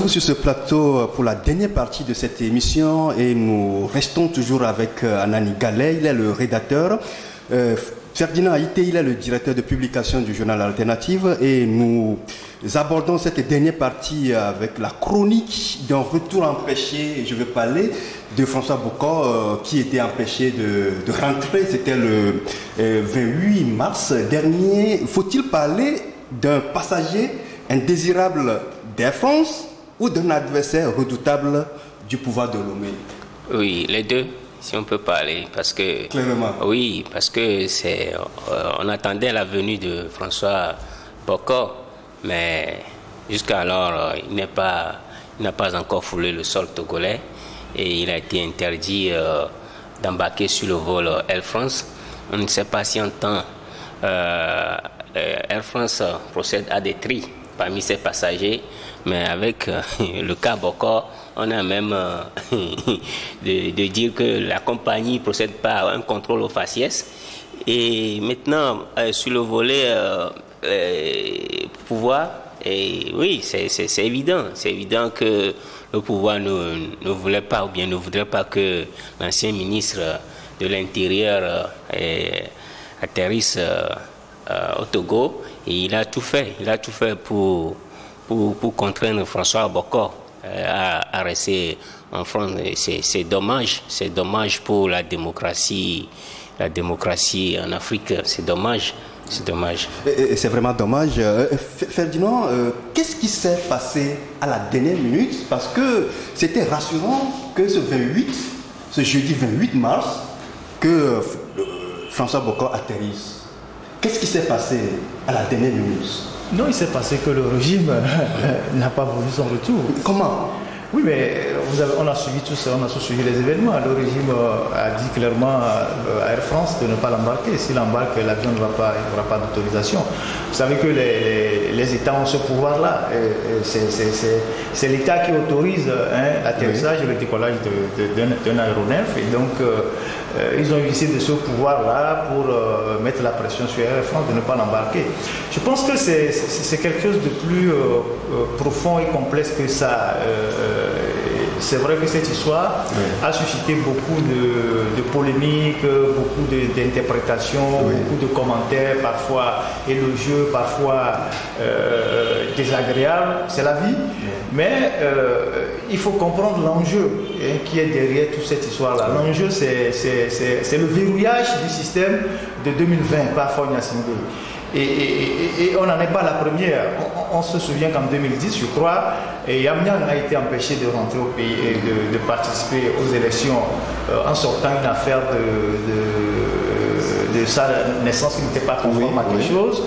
retour sur ce plateau pour la dernière partie de cette émission et nous restons toujours avec Anani Gallet, il est le rédacteur. Ferdinand Haïté, il est le directeur de publication du journal Alternative et nous abordons cette dernière partie avec la chronique d'un retour empêché. Je vais parler de François Bokor qui était empêché de rentrer, c'était le 28 mars dernier. Faut-il parler d'un passager indésirable d'Air France ou d'un adversaire redoutable du pouvoir de Lomé? Oui, les deux, si on peut parler, parce que... Clairement. Oui, parce que on attendait la venue de François Bokor, mais jusqu'alors, il n'a pas encore foulé le sol togolais et il a été interdit d'embarquer sur le vol Air France. On ne sait pas si en temps Air France procède à des tris parmi ses passagers, mais avec le cas Bokor, on a même de dire que la compagnie ne procède pas à un contrôle aux faciès. Et maintenant, sur le volet pouvoir, et oui, c'est évident que le pouvoir ne voulait pas, ou bien ne voudrait pas que l'ancien ministre de l'Intérieur atterrisse au Togo, et il a tout fait pour contraindre François Bokor à rester en France. C'est dommage pour la démocratie en Afrique, c'est dommage. C'est vraiment dommage. Ferdinand, qu'est-ce qui s'est passé à la dernière minute? Parce que c'était rassurant que ce jeudi 28 mars, que François Bokor atterrisse. Qu'est-ce qui s'est passé à la dernière minute? Non, il s'est passé que le régime n'a pas voulu son retour. Comment? Oui, mais on a suivi tout ça, on a suivi les événements. Le régime a dit clairement à Air France de ne pas l'embarquer. S'il embarque, l'avion il n'y aura pas d'autorisation. Vous savez que les États ont ce pouvoir-là. C'est l'État qui autorise l'atterrissage et le décollage d'un aéronef. Et donc, ils ont utilisé de ce pouvoir-là pour mettre la pression sur Air France de ne pas l'embarquer. Je pense que c'est quelque chose de plus profond et complexe que ça. C'est vrai que cette histoire a suscité beaucoup de polémiques, beaucoup d'interprétations, beaucoup de commentaires, parfois élogieux, parfois désagréables. C'est la vie. Mais il faut comprendre l'enjeu qui est derrière toute cette histoire-là. L'enjeu, c'est le verrouillage du système de 2020 par Fogna Singé. Et on n'en est pas la première. On se souvient qu'en 2010, je crois, Yamnian a été empêché de rentrer au pays et de participer aux élections en sortant une affaire de sa naissance qui n'était pas conforme à quelque chose.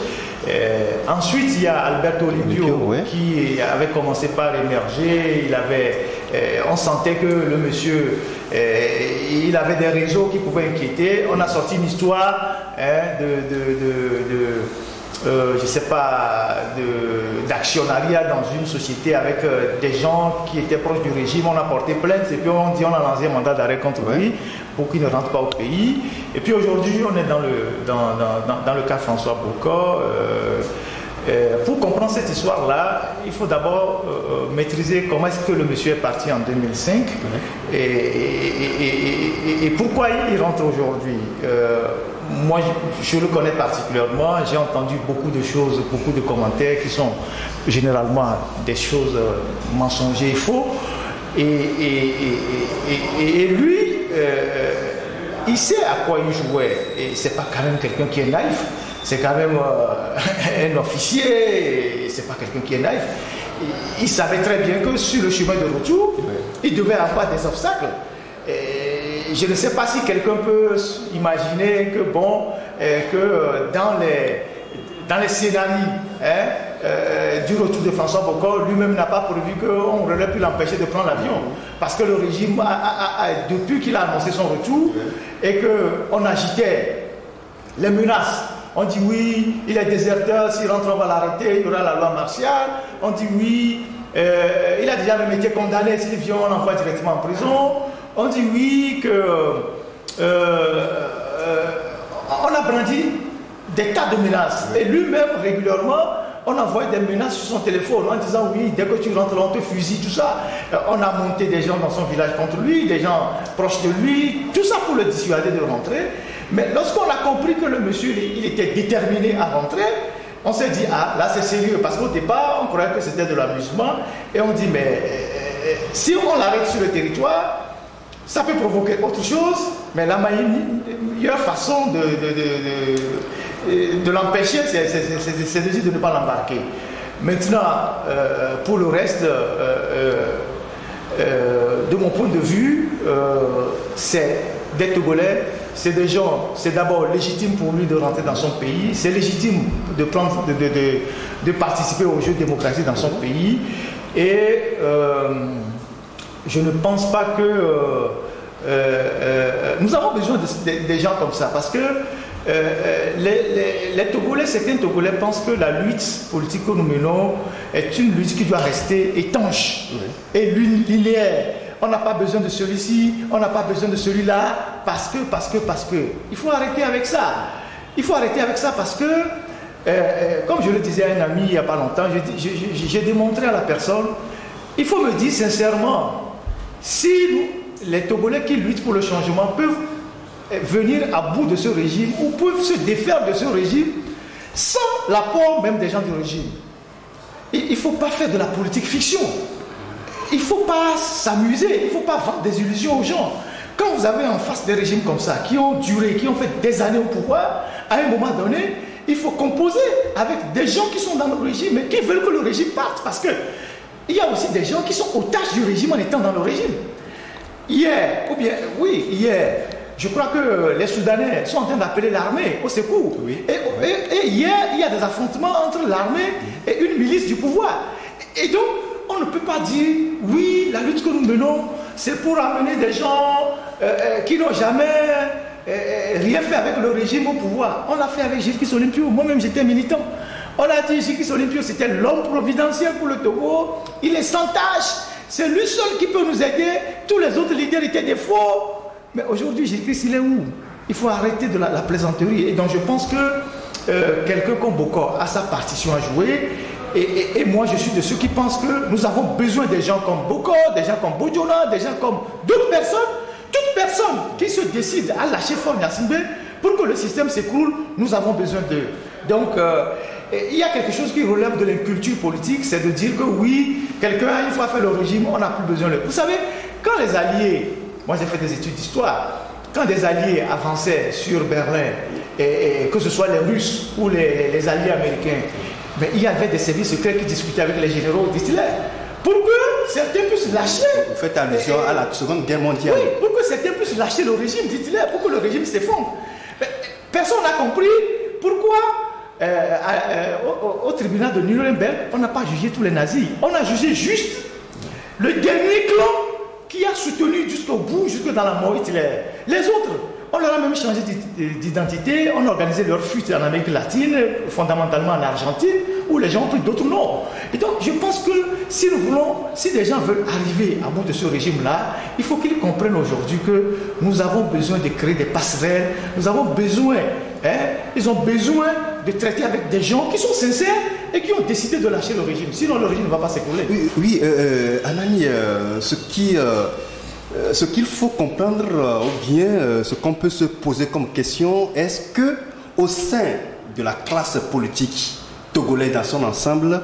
Ensuite, il y a Alberto Olivio qui avait commencé par émerger. On sentait que le monsieur, il avait des réseaux qui pouvaient inquiéter. On a sorti une histoire je sais pas, d'actionnariat dans une société avec des gens qui étaient proches du régime. On a porté plainte et puis on a lancé un mandat d'arrêt contre lui pour qu'il ne rentre pas au pays. Et puis aujourd'hui, on est dans le cas François Bokor. Pour comprendre cette histoire-là, il faut d'abord maîtriser comment est-ce que le monsieur est parti en 2005 et pourquoi il rentre aujourd'hui. Moi, je le connais particulièrement, j'ai entendu beaucoup de choses, beaucoup de commentaires qui sont généralement des choses mensongères et faux. Et lui, il sait à quoi il jouait. Et c'est pas quand même quelqu'un qui est naïf. C'est quand même un officier, c'est pas quelqu'un qui est naïf. Il savait très bien que sur le chemin de retour, il devait avoir des obstacles. Et je ne sais pas si quelqu'un peut imaginer que dans les scénarios du retour de François Bokor, lui-même n'a pas prévu qu'on aurait pu l'empêcher de prendre l'avion. Parce que le régime, depuis qu'il a annoncé son retour, et qu'on agitait les menaces. On dit oui, il est déserteur, s'il rentre on va l'arrêter, il y aura la loi martiale. On dit oui, il a déjà même été condamné, s'il vient on l'envoie directement en prison. On dit oui, on a brandi des tas de menaces. Et lui-même, régulièrement, on envoyait des menaces sur son téléphone en disant oui, dès que tu rentres là, on te fusille, tout ça. On a monté des gens dans son village contre lui, des gens proches de lui, tout ça pour le dissuader de rentrer. Mais lorsqu'on a compris que le monsieur, il était déterminé à rentrer, on s'est dit, ah, là c'est sérieux, parce qu'au départ, on croyait que c'était de l'amusement, et on dit, mais si on l'arrête sur le territoire, ça peut provoquer autre chose, mais la meilleure façon de l'empêcher, c'est de dire de ne pas l'embarquer. Maintenant, pour le reste, de mon point de vue, c'est des Togolais, c'est des gens, c'est d'abord légitime pour lui de rentrer dans son pays, c'est légitime de participer aux jeux démocratiques dans son pays, et je ne pense pas que nous avons besoin des gens comme ça, parce que les Togolais, certains Togolais pensent que la lutte politique que nous menons est une lutte qui doit rester étanche et linéaire. On n'a pas besoin de celui-ci, on n'a pas besoin de celui-là, parce que. Il faut arrêter avec ça. Il faut arrêter avec ça parce que, comme je le disais à un ami il n'y a pas longtemps, j'ai démontré à la personne, il faut me dire sincèrement, si les Togolais qui luttent pour le changement peuvent venir à bout de ce régime ou peuvent se défaire de ce régime sans l'apport même des gens du régime. Il ne faut pas faire de la politique fiction. Il ne faut pas s'amuser, il ne faut pas vendre des illusions aux gens. Quand vous avez en face des régimes comme ça, qui ont duré, qui ont fait des années au pouvoir, à un moment donné, il faut composer avec des gens qui sont dans le régime et qui veulent que le régime parte. Parce qu'il y a aussi des gens qui sont otages du régime en étant dans le régime. Hier, je crois que les Soudanais sont en train d'appeler l'armée au secours. Oui. Et hier, il y a des affrontements entre l'armée et une milice du pouvoir. Et donc, on ne peut pas dire, oui, la lutte que nous menons, c'est pour amener des gens qui n'ont jamais rien fait avec le régime au pouvoir. On l'a fait avec Jirkis Olympio, moi-même j'étais militant. On a dit Jirkis Olympio, c'était l'homme providentiel pour le Togo, il est sans tâche, c'est lui seul qui peut nous aider, tous les autres leaders étaient des faux. Mais aujourd'hui, Jirkis, il est où? Il faut arrêter de la plaisanterie. Et donc je pense que quelqu'un comme Bokor a sa partition à jouer. Et moi, je suis de ceux qui pensent que nous avons besoin des gens comme Bokor, des gens comme Bojona, des gens comme d'autres personnes, toute personne qui se décide à lâcher Faure Gnassingbé pour que le système s'écroule, nous avons besoin d'eux. Donc, il y a quelque chose qui relève de l'inculture politique, c'est de dire que oui, quelqu'un, une fois fait le régime, on n'a plus besoin de lui. Vous savez, quand les alliés, moi j'ai fait des études d'histoire, quand des alliés avançaient sur Berlin, et que ce soit les Russes ou les alliés américains, mais il y avait des services secrets qui discutaient avec les généraux d'Hitler pour que certains puissent lâcher. Vous faites allusion à la Seconde Guerre mondiale. Oui, pour que certains puissent lâcher le régime d'Hitler, pour que le régime s'effondre. Personne n'a compris pourquoi au tribunal de Nuremberg, on n'a pas jugé tous les nazis. On a jugé juste le dernier clan qui a soutenu jusqu'au bout, jusque dans la mort Hitler. Les autres, on leur a même changé d'identité, on a organisé leur fuite en Amérique latine, fondamentalement en Argentine, où les gens ont pris d'autres noms. Et donc, je pense que si des gens veulent arriver à bout de ce régime-là, il faut qu'ils comprennent aujourd'hui que nous avons besoin de créer des passerelles, nous avons besoin, ils ont besoin de traiter avec des gens qui sont sincères et qui ont décidé de lâcher le régime. Sinon, le régime ne va pas s'écrouler. Oui, Anani, ce qu'il faut comprendre, ou bien ce qu'on peut se poser comme question, est-ce que au sein de la classe politique togolaise dans son ensemble,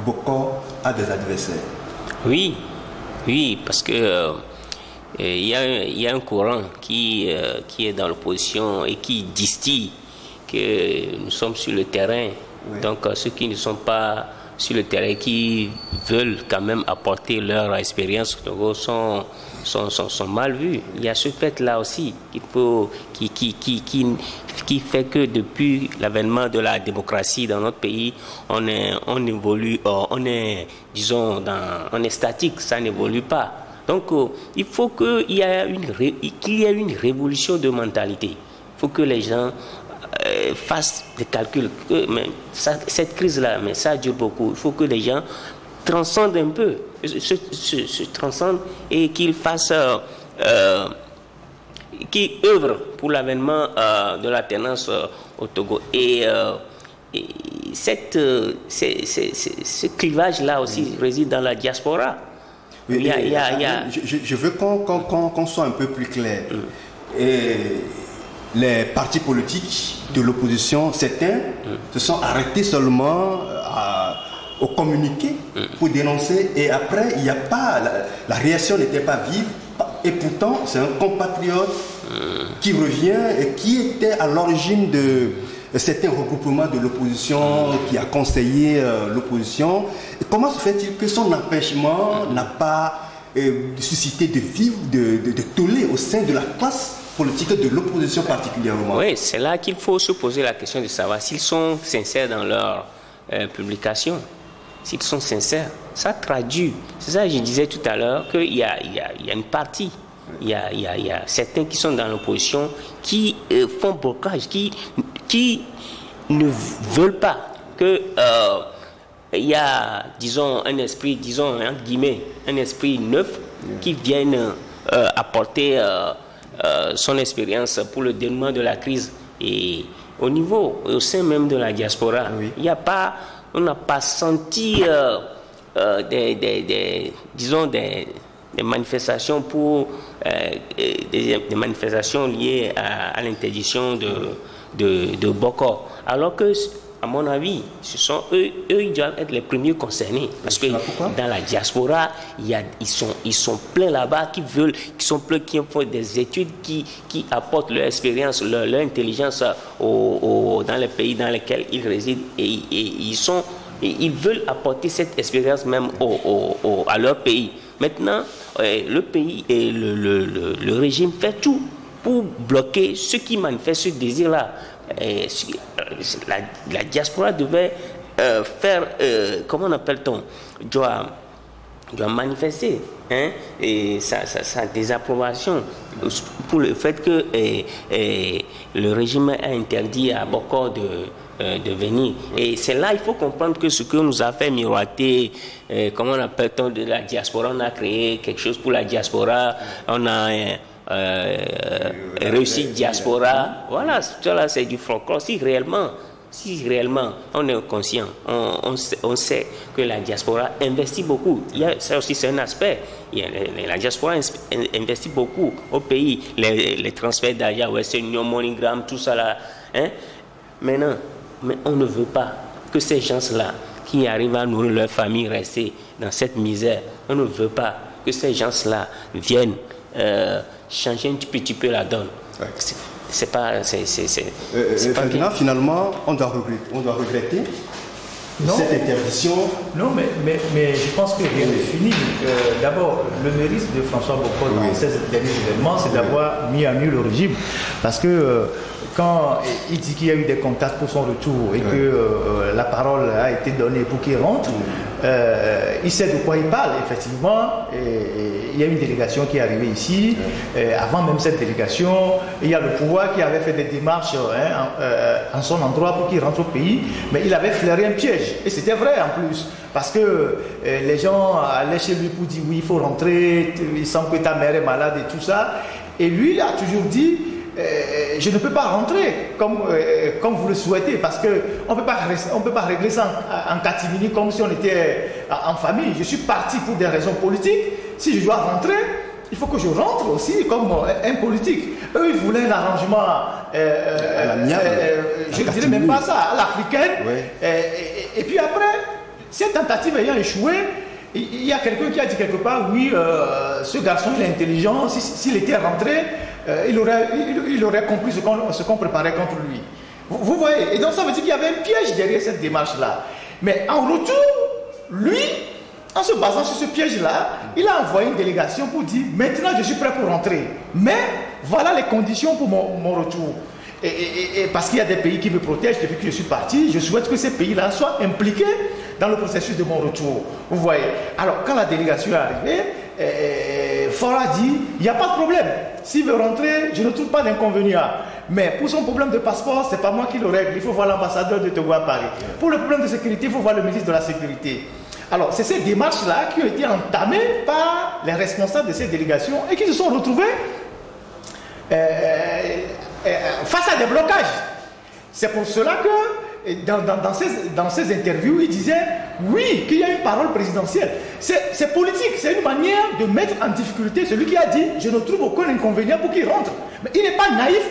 Bokor a des adversaires? Oui, parce que il y a un courant qui est dans l'opposition et qui distille que nous sommes sur le terrain. Oui. Donc ceux qui ne sont pas sur le terrain, qui veulent quand même apporter leur expérience au Togo sont mal vus. Il y a ce fait-là aussi qui fait que depuis l'avènement de la démocratie dans notre pays, on évolue, on est statique, ça n'évolue pas. Donc il faut qu'il y ait une révolution de mentalité. Il faut que les gens fassent des calculs. Cette crise-là, mais ça dure beaucoup. Il faut que les gens transcendent un peu, se transcendent et qu'ils fassent, qu'ils œuvrent pour l'avènement de l'alternance au Togo. Et ce clivage-là aussi réside dans la diaspora. Oui, je veux qu'on soit un peu plus clair. Et les partis politiques de l'opposition, certains se sont arrêtés seulement au communiqué pour dénoncer, et après il n'y a pas, la réaction n'était pas vive, et pourtant c'est un compatriote qui revient et qui était à l'origine de certains regroupements de l'opposition, qui a conseillé l'opposition. Comment se fait-il que son empêchement n'a pas suscité de tollé au sein de la classe politique de l'opposition particulièrement? Oui, c'est là qu'il faut se poser la question de savoir s'ils sont sincères dans leur publication. S'ils sont sincères, ça traduit. C'est ça que je disais tout à l'heure, qu'il y a une partie, il y a certains qui sont dans l'opposition qui font blocage, qui ne veulent pas que il y a, disons, un esprit, disons, entre guillemets, un esprit neuf qui vienne apporter son expérience pour le dénouement de la crise. Et au sein même de la diaspora, il n'y a pas, on n'a pas senti des manifestations pour des manifestations liées à l'interdiction de Bokor. Alors que, à mon avis, ce sont eux ils doivent être les premiers concernés. Parce que dans la diaspora, ils sont pleins là-bas qui sont pleins, qui font des études, qui apportent leur expérience, leur intelligence dans les pays dans lesquels ils résident. Et ils veulent apporter cette expérience même à leur pays. Maintenant, le pays et le régime fait tout pour bloquer ceux qui manifestent ce désir-là. La diaspora devait faire, comment on appelle-t-on, doit manifester et sa désapprobation pour le fait que le régime a interdit à Bokor de venir. Et c'est là il faut comprendre que ce que nous a fait miroiter, comment on appelle-t-on, de la diaspora, on a créé quelque chose pour la diaspora, on a réussite diaspora, voilà, c'est du folklore. Si réellement on est conscient, on sait que la diaspora investit beaucoup. Ça aussi c'est un aspect. La diaspora investit beaucoup au pays, les transferts d'argent, Western Union, MoneyGram, tout ça là. Mais on ne veut pas que ces gens-là qui arrivent à nourrir leur famille rester dans cette misère, on ne veut pas que ces gens-là viennent changer un petit peu la donne. Ouais. C'est pas Ferdinand, finalement, on doit regretter cette interdiction. Non, mais je pense que rien n'est fini. D'abord, le mérite de François Bokor dans ces derniers événements, c'est d'avoir mis à nu le régime. Parce que quand il dit qu'il y a eu des contacts pour son retour et que la parole a été donnée pour qu'il rentre, il sait de quoi il parle, effectivement. Il y a une délégation qui est arrivée ici. Avant même cette délégation, il y a le pouvoir qui avait fait des démarches en son endroit pour qu'il rentre au pays, mais il avait flairé un piège. Et c'était vrai en plus, parce que les gens allaient chez lui pour dire oui, il faut rentrer, il semble que ta mère est malade et tout ça. Et lui, il a toujours dit je ne peux pas rentrer comme vous le souhaitez, parce qu'on ne peut pas régler ça en catimini comme si on était en famille. Je suis parti pour des raisons politiques. Si je dois rentrer, il faut que je rentre aussi comme un politique. Eux, ils voulaient un arrangement, je ne dirais même pas ça, à l'africaine. Et puis après, cette tentative ayant échoué, il y a quelqu'un qui a dit quelque part, oui, ce garçon il est intelligent, s'il était rentré, il aurait compris ce qu'on préparait contre lui. Vous voyez, et donc ça veut dire qu'il y avait un piège derrière cette démarche-là. Mais en retour, lui, en se basant sur ce piège-là, il a envoyé une délégation pour dire, maintenant je suis prêt pour rentrer. Mais voilà les conditions pour mon retour. Et parce qu'il y a des pays qui me protègent depuis que je suis parti, je souhaite que ces pays-là soient impliqués dans le processus de mon retour. Vous voyez. Alors, quand la délégation est arrivée, Faure a dit, il n'y a pas de problème. S'il veut rentrer, je ne trouve pas d'inconvénient. Mais pour son problème de passeport, ce n'est pas moi qui le règle. Il faut voir l'ambassadeur de Togo à Paris. Pour le problème de sécurité, il faut voir le ministre de la Sécurité. Alors, c'est ces démarches-là qui ont été entamées par les responsables de ces délégations et qui se sont retrouvés face à des blocages. C'est pour cela que dans ses interviews, il disait oui, qu'il y a une parole présidentielle. C'est politique, c'est une manière de mettre en difficulté celui qui a dit je ne trouve aucun inconvénient pour qu'il rentre. Mais il n'est pas naïf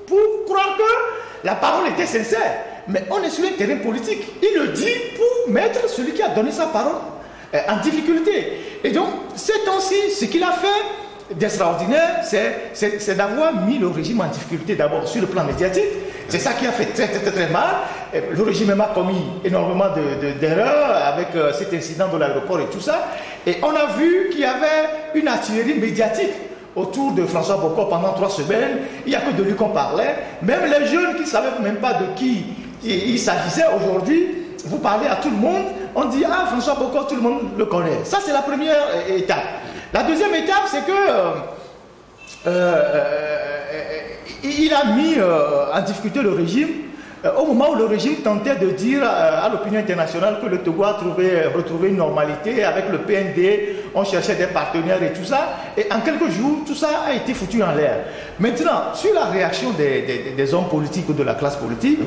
pour croire que la parole était sincère. Mais on est sur un terrain politique. Il le dit pour mettre celui qui a donné sa parole en difficulté. Et donc, ces temps-ci, ce qu'il a fait d'extraordinaire, c'est d'avoir mis le régime en difficulté d'abord sur le plan médiatique. C'est ça qui a fait très mal. Le régime même a commis énormément d'erreurs avec cet incident de l'aéroport et tout ça. Et on a vu qu'il y avait une artillerie médiatique autour de François Bokor pendant 3 semaines. Il n'y a que de lui qu'on parlait. Même les jeunes qui ne savaient même pas de qui il s'agissait aujourd'hui, vous parlez à tout le monde, on dit ah François Bokor, tout le monde le connaît. Ça c'est la première étape. La deuxième étape c'est que il a mis en difficulté le régime au moment où le régime tentait de dire à l'opinion internationale que le Togo a retrouvé une normalité avec le PND, on cherchait des partenaires et tout ça, et en quelques jours tout ça a été foutu en l'air. Maintenant, sur la réaction des hommes politiques ou de la classe politique,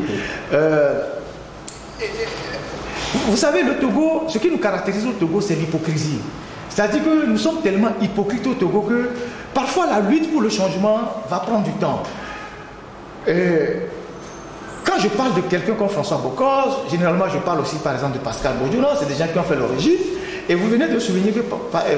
vous savez, le Togo, ce qui nous caractérise au Togo, c'est l'hypocrisie. C'est-à-dire que nous sommes tellement hypocrites au Togo que parfois la lutte pour le changement va prendre du temps. Quand je parle de quelqu'un comme François Bokor, généralement je parle aussi par exemple de Pascal Bodjouna, c'est des gens qui ont fait le régime. Et vous venez de souligner que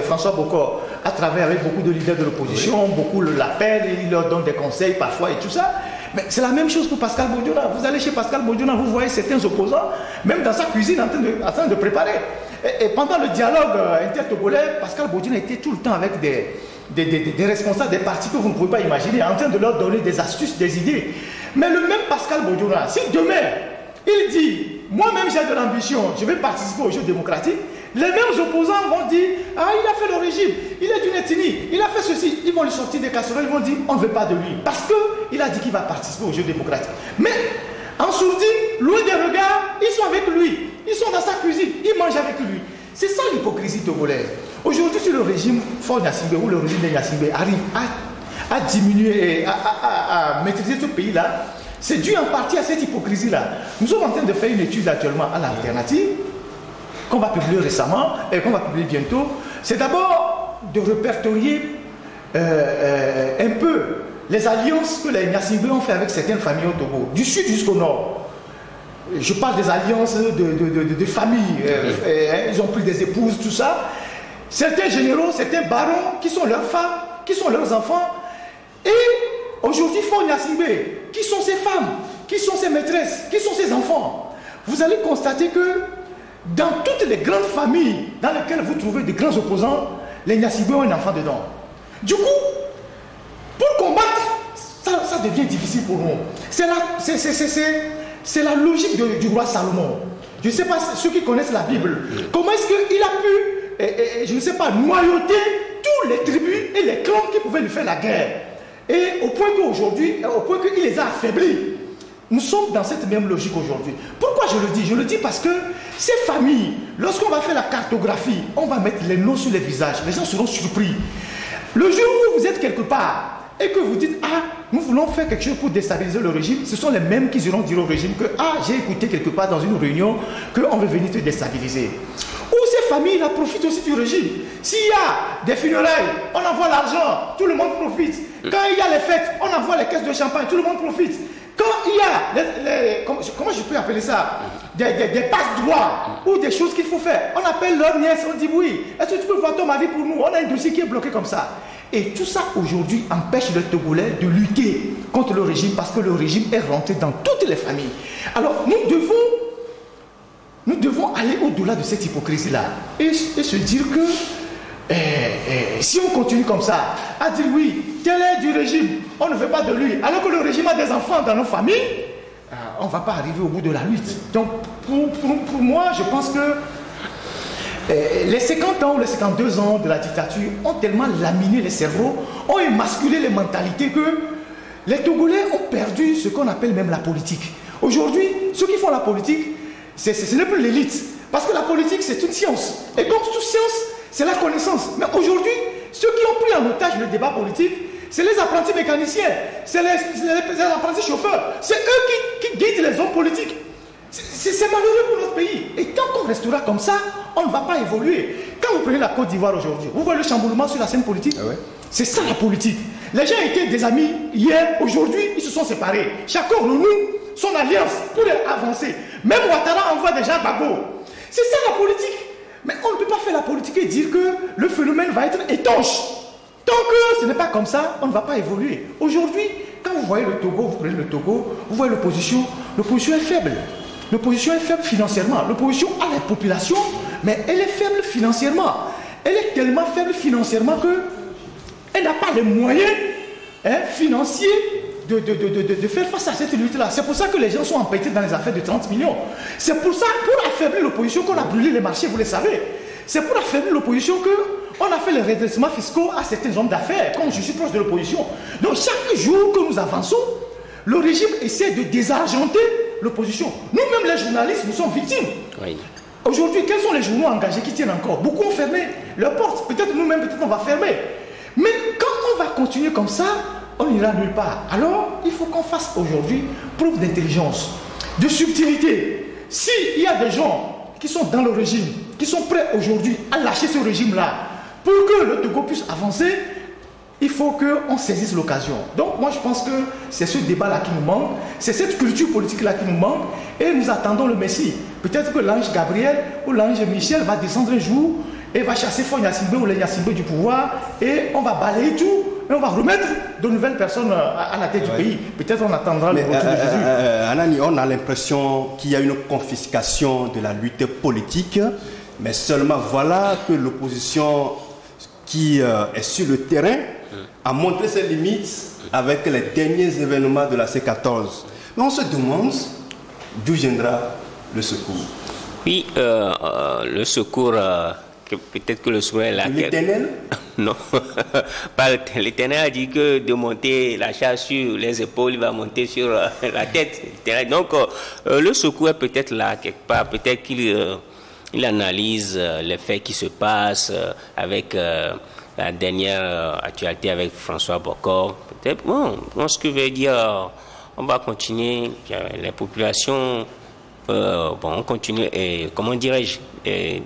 François Bokor a travaillé avec beaucoup de leaders de l'opposition, beaucoup l'appellent, il leur donne des conseils parfois et tout ça. Mais c'est la même chose pour Pascal Bodjouna. Vous allez chez Pascal Bodjouna, vous voyez certains opposants, même dans sa cuisine en train de préparer. Et pendant le dialogue inter-togolais, Pascal Bodjouna était tout le temps avec des responsables des partis que vous ne pouvez pas imaginer, en train de leur donner des astuces, des idées. Mais le même Pascal Bodjouna, si demain, il dit, moi-même j'ai de l'ambition, je vais participer aux Jeux démocratiques, les mêmes opposants vont dire, ah il a fait le régime, il est d'une ethnie, il a fait ceci, ils vont lui sortir des casseroles, ils vont dire, on ne veut pas de lui, parce qu'il a dit qu'il va participer aux Jeux démocratiques. Mais, en sourdine, loin des regards, ils sont avec lui, ils sont dans sa cuisine, ils mangent avec lui. C'est ça l'hypocrisie togolaise. Aujourd'hui, si le régime Faure Gnassingbé ou le régime de Gnassingbé arrive à diminuer, à maîtriser ce pays-là, c'est dû en partie à cette hypocrisie-là. Nous sommes en train de faire une étude actuellement à l'alternative, qu'on va publier récemment et qu'on va publier bientôt. C'est d'abord de répertorier un peu les alliances que les Gnassingbé ont fait avec certaines familles au Togo, du sud jusqu'au nord. Je parle des alliances de familles, ils ont pris des épouses, tout ça. Certains généraux, certains barons qui sont leurs femmes, qui sont leurs enfants. Et aujourd'hui, Faure Gnassingbé, qui sont ces femmes, qui sont ces maîtresses, qui sont ces enfants. Vous allez constater que dans toutes les grandes familles dans lesquelles vous trouvez des grands opposants, les Gnassingbé ont un enfant dedans. Du coup, pour combattre, ça devient difficile pour nous. C'est la logique du roi Salomon. Je ne sais pas ceux qui connaissent la Bible. Comment est-ce qu'il a pu, je ne sais pas, noyauter tous les tribus et les clans qui pouvaient lui faire la guerre. Et au point qu'aujourd'hui, au point qu'il les a affaiblis. Nous sommes dans cette même logique aujourd'hui. Pourquoi je le dis? Je le dis parce que ces familles, lorsqu'on va faire la cartographie, on va mettre les noms sur les visages. Les gens seront surpris. Le jour où vous êtes quelque part et que vous dites, ah, nous voulons faire quelque chose pour déstabiliser le régime, ce sont les mêmes qui iront dire au régime que, ah, j'ai écouté quelque part dans une réunion qu'on veut venir te déstabiliser. Ou ces familles-là profitent aussi du régime. S'il y a des funérailles, on envoie l'argent, tout le monde profite. Quand il y a les fêtes, on envoie les caisses de champagne, tout le monde profite. Quand il y a, comment je peux appeler ça, des passe-droits ou des choses qu'il faut faire, on appelle leur nièce, on dit oui, est-ce que tu peux voir ton mari pour nous? On a un dossier qui est bloqué comme ça. Et tout ça aujourd'hui empêche les Togolais de lutter contre le régime parce que le régime est rentré dans toutes les familles. Alors nous devons aller au-delà de cette hypocrisie-là et se dire que si on continue comme ça, à dire oui, tel est du régime, on ne veut pas de lui, alors que le régime a des enfants dans nos familles, on ne va pas arriver au bout de la lutte. Donc pour moi, je pense que les 50 ans ou les 52 ans de la dictature ont tellement laminé les cerveaux, ont émasculé les mentalités que les Togolais ont perdu ce qu'on appelle même la politique. Aujourd'hui, ceux qui font la politique, ce n'est plus l'élite. Parce que la politique, c'est une science. Et comme toute science, c'est la connaissance. Mais aujourd'hui, ceux qui ont pris en otage le débat politique, c'est les apprentis mécaniciens, c'est les apprentis chauffeurs, c'est eux qui guident les hommes politiques. C'est malheureux pour notre pays. Et tant qu'on restera comme ça, on ne va pas évoluer. Quand vous prenez la Côte d'Ivoire aujourd'hui, vous voyez le chamboulement sur la scène politique. Ah ouais. C'est ça la politique. Les gens étaient des amis hier, aujourd'hui, ils se sont séparés. Chacun renoue son alliance pour avancer. Même Ouattara envoie des gens à Gbagbo. C'est ça la politique. Mais on ne peut pas faire la politique et dire que le phénomène va être étanche. Tant que ce n'est pas comme ça, on ne va pas évoluer. Aujourd'hui, quand vous voyez le Togo, vous prenez le Togo, vous voyez l'opposition est faible. L'opposition est faible financièrement. L'opposition a la population, mais elle est faible financièrement. Elle est tellement faible financièrement qu'elle n'a pas les moyens financiers de faire face à cette lutte-là. C'est pour ça que les gens sont empêtrés dans les affaires de 30 millions. C'est pour ça, pour affaiblir l'opposition, qu'on a brûlé les marchés, vous le savez. C'est pour affaiblir l'opposition qu'on a fait les redressements fiscaux à certains hommes d'affaires, comme je suis proche de l'opposition. Donc chaque jour que nous avançons, le régime essaie de désargenter l'opposition. Nous-mêmes, les journalistes, nous sommes victimes. Oui. Aujourd'hui, quels sont les journaux engagés qui tiennent encore? Beaucoup ont fermé leurs portes. Peut-être nous-mêmes, peut-être on va fermer. Mais quand on va continuer comme ça, on n'ira nulle part. Alors, il faut qu'on fasse aujourd'hui preuve d'intelligence, de subtilité. S'il y a des gens qui sont dans le régime, qui sont prêts aujourd'hui à lâcher ce régime-là, pour que le Togo puisse avancer, il faut qu'on saisisse l'occasion. Donc moi je pense que c'est ce débat-là qui nous manque, c'est cette culture politique-là qui nous manque, et nous attendons le Messie. Peut-être que l'ange Gabriel ou l'ange Michel va descendre un jour et va chasser Fon Yassimbe ou les Yassimbe du pouvoir, et on va balayer tout, et on va remettre de nouvelles personnes à la tête du pays. Peut-être on attendra le retour de Jésus. Anani, on a l'impression qu'il y a une confiscation de la lutte politique, mais seulement voilà que l'opposition qui est sur le terrain a montré ses limites avec les derniers événements de la C14. Mais on se demande d'où viendra le secours. Oui, le secours, peut-être que le secours est là. L'Éternel? Non, pas l'Éternel a dit que de monter la charge sur les épaules, il va monter sur la tête. Donc, le secours est peut-être là, quelque part. Peut-être qu'il analyse les faits qui se passent avec la dernière actualité avec François Bokor. Peut-être, bon, ce que veut dire, on va continuer, les populations, on continue, comment dirais-je,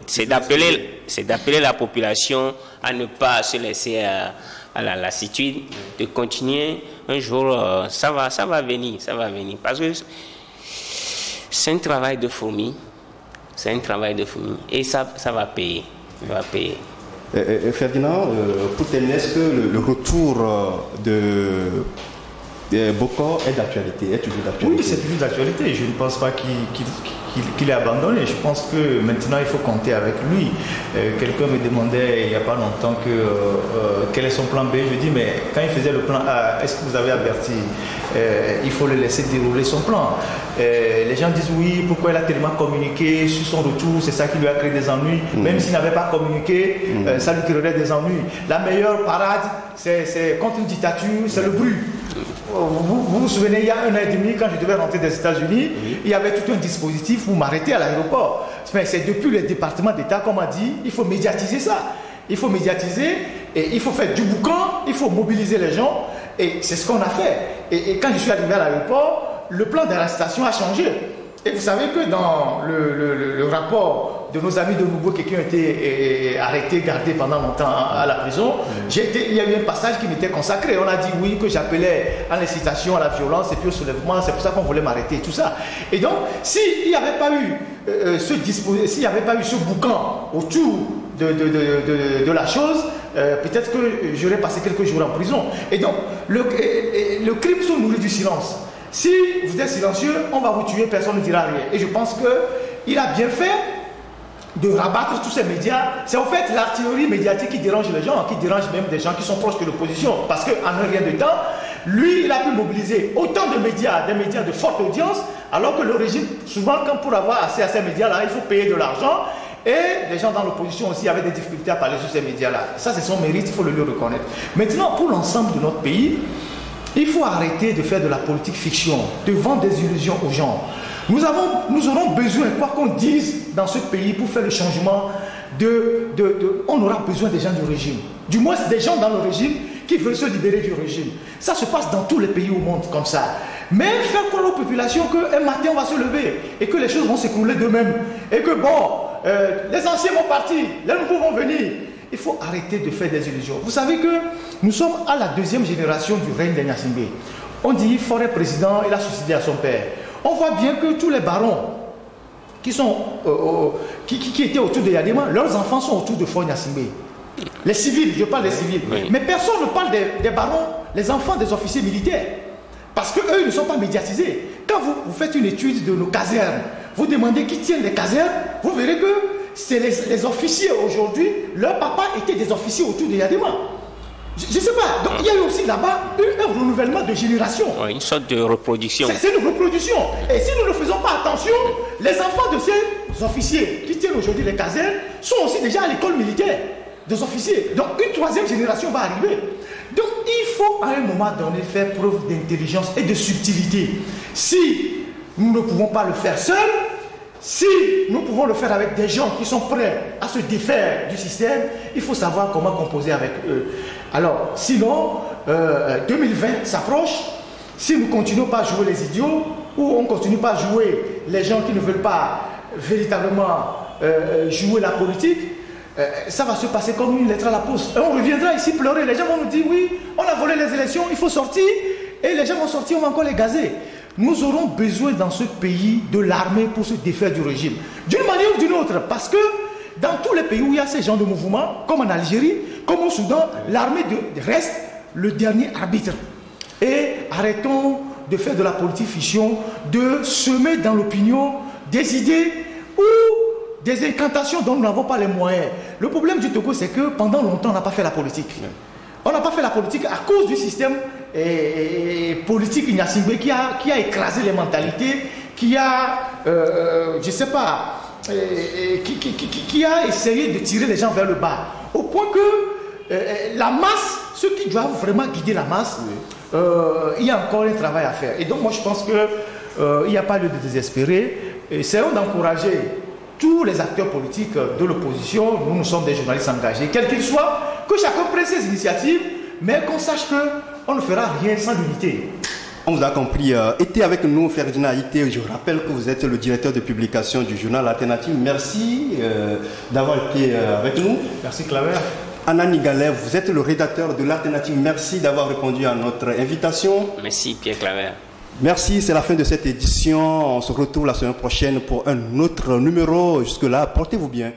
c'est d'appeler la population à ne pas se laisser à la lassitude, de continuer. Un jour, ça va venir, parce que c'est un travail de fourmi, et ça va payer, Ferdinand, pour terminer, est-ce que le retour de Bokor est d'actualité, est toujours d'actualité? Oui, c'est toujours d'actualité. Je ne pense pas qu'il est abandonné. Je pense que maintenant il faut compter avec lui. Quelqu'un me demandait il n'y a pas longtemps quel est son plan B. Je dis mais quand il faisait le plan A, est-ce que vous avez averti? Il faut le laisser dérouler son plan. Les gens disent oui, pourquoi il a tellement communiqué sur son retour, c'est ça qui lui a créé des ennuis. Même s'il n'avait pas communiqué, ça lui créerait des ennuis. La meilleure parade, c'est contre une dictature, c'est le bruit. Vous vous souvenez, il y a 1 an et demi, quand je devais rentrer des États-Unis, il y avait tout un dispositif pour m'arrêter à l'aéroport. Mais c'est depuis les départements d'État qu'on m'a dit, il faut médiatiser ça. Il faut médiatiser, et il faut faire du boucan, il faut mobiliser les gens, et c'est ce qu'on a fait. Et quand je suis arrivé à l'aéroport, le plan d'arrestation a changé. Et vous savez que dans le rapport de nos amis de Nouveau qui ont été arrêtés, gardés pendant longtemps à la prison, il y a eu un passage qui m'était consacré. On a dit oui, que j'appelais à l'incitation à la violence et puis au soulèvement, c'est pour ça qu'on voulait m'arrêter, tout ça. Et donc, s'il n'y avait pas eu ce boucan autour de la chose, peut-être que j'aurais passé quelques jours en prison. Et donc, le crime se nourrit du silence. Si vous êtes silencieux, on va vous tuer, personne ne dira rien. Et je pense qu'il a bien fait de rabattre tous ces médias. C'est en fait l'artillerie médiatique qui dérange les gens, qui dérange même des gens qui sont proches de l'opposition. Parce qu'en un rien de temps, lui, il a pu mobiliser autant de médias, des médias de forte audience, alors que le régime, souvent, quand pour avoir accès à ces médias-là, il faut payer de l'argent. Et les gens dans l'opposition aussi avaient des difficultés à parler sur ces médias-là. Ça, c'est son mérite, il faut le lui reconnaître. Maintenant, pour l'ensemble de notre pays, il faut arrêter de faire de la politique fiction, de vendre des illusions aux gens. Nous aurons besoin, quoi qu'on dise dans ce pays, pour faire le changement, on aura besoin des gens du régime. Du moins des gens dans le régime qui veulent se libérer du régime. Ça se passe dans tous les pays au monde comme ça. Mais faire croire aux populations qu'un matin on va se lever et que les choses vont s'écrouler d'eux-mêmes. Et que bon, les anciens vont partir, les nouveaux vont venir. Il faut arrêter de faire des illusions. Vous savez que nous sommes à la deuxième génération du règne de Gnassingbé. On dit Forêt président, il a suicidé à son père. On voit bien que tous les barons qui étaient autour de Yadema, leurs enfants sont autour de Forêt Gnassingbé. Les civils, je parle des civils. Oui. Mais personne ne parle des barons, les enfants des officiers militaires. Parce qu'eux ne sont pas médiatisés. Quand vous faites une étude de nos casernes, vous demandez qui tiennent les casernes, vous verrez que c'est les officiers aujourd'hui, leurs papas étaient des officiers autour de Yadema. Je ne sais pas. Donc il y a eu aussi là-bas un renouvellement de génération. Une sorte de reproduction. C'est une reproduction. Et si nous ne faisons pas attention, les enfants de ces officiers qui tiennent aujourd'hui les casernes sont aussi déjà à l'école militaire des officiers. Donc une troisième génération va arriver. Donc il faut à un moment donné faire preuve d'intelligence et de subtilité. Si nous ne pouvons pas le faire seuls, si nous pouvons le faire avec des gens qui sont prêts à se défaire du système, il faut savoir comment composer avec eux. Alors, sinon, 2020 s'approche. Si nous ne continuons pas à jouer les idiots, ou on ne continue pas à jouer les gens qui ne veulent pas véritablement jouer la politique, ça va se passer comme une lettre à la poste. Et on reviendra ici pleurer. Les gens vont nous dire, oui, on a volé les élections, il faut sortir. Et les gens vont sortir, on va encore les gazer. Nous aurons besoin dans ce pays de l'armée pour se défaire du régime. D'une manière ou d'une autre. Parce que dans tous les pays où il y a ces genres de mouvements, comme en Algérie, comme au Soudan, l'armée reste le dernier arbitre. Et arrêtons de faire de la politique fiction, de semer dans l'opinion des idées ou des incantations dont nous n'avons pas les moyens. Le problème du Togo, c'est que pendant longtemps, on n'a pas fait la politique. On n'a pas fait la politique à cause du système politique Gnassingbé qui a écrasé les mentalités, qui a, je ne sais pas, qui a essayé de tirer les gens vers le bas. Au point que la masse, ceux qui doivent vraiment guider la masse, il y a encore un travail à faire. Et donc moi je pense qu'il n'y a pas lieu de désespérer. Essayons d'encourager tous les acteurs politiques de l'opposition. Nous sommes des journalistes engagés, quels qu'ils soient, que chacun prenne ses initiatives, mais qu'on sache qu'on ne fera rien sans l'unité. On vous a compris. Était avec nous Ferdinand Ité. Je rappelle que vous êtes le directeur de publication du journal Alternative. Merci d'avoir été avec nous. Merci Claver. Anani Gallet, vous êtes le rédacteur de l'Alternative. Merci d'avoir répondu à notre invitation. Merci Pierre Claver. Merci, c'est la fin de cette édition. On se retrouve la semaine prochaine pour un autre numéro. Jusque-là, portez-vous bien.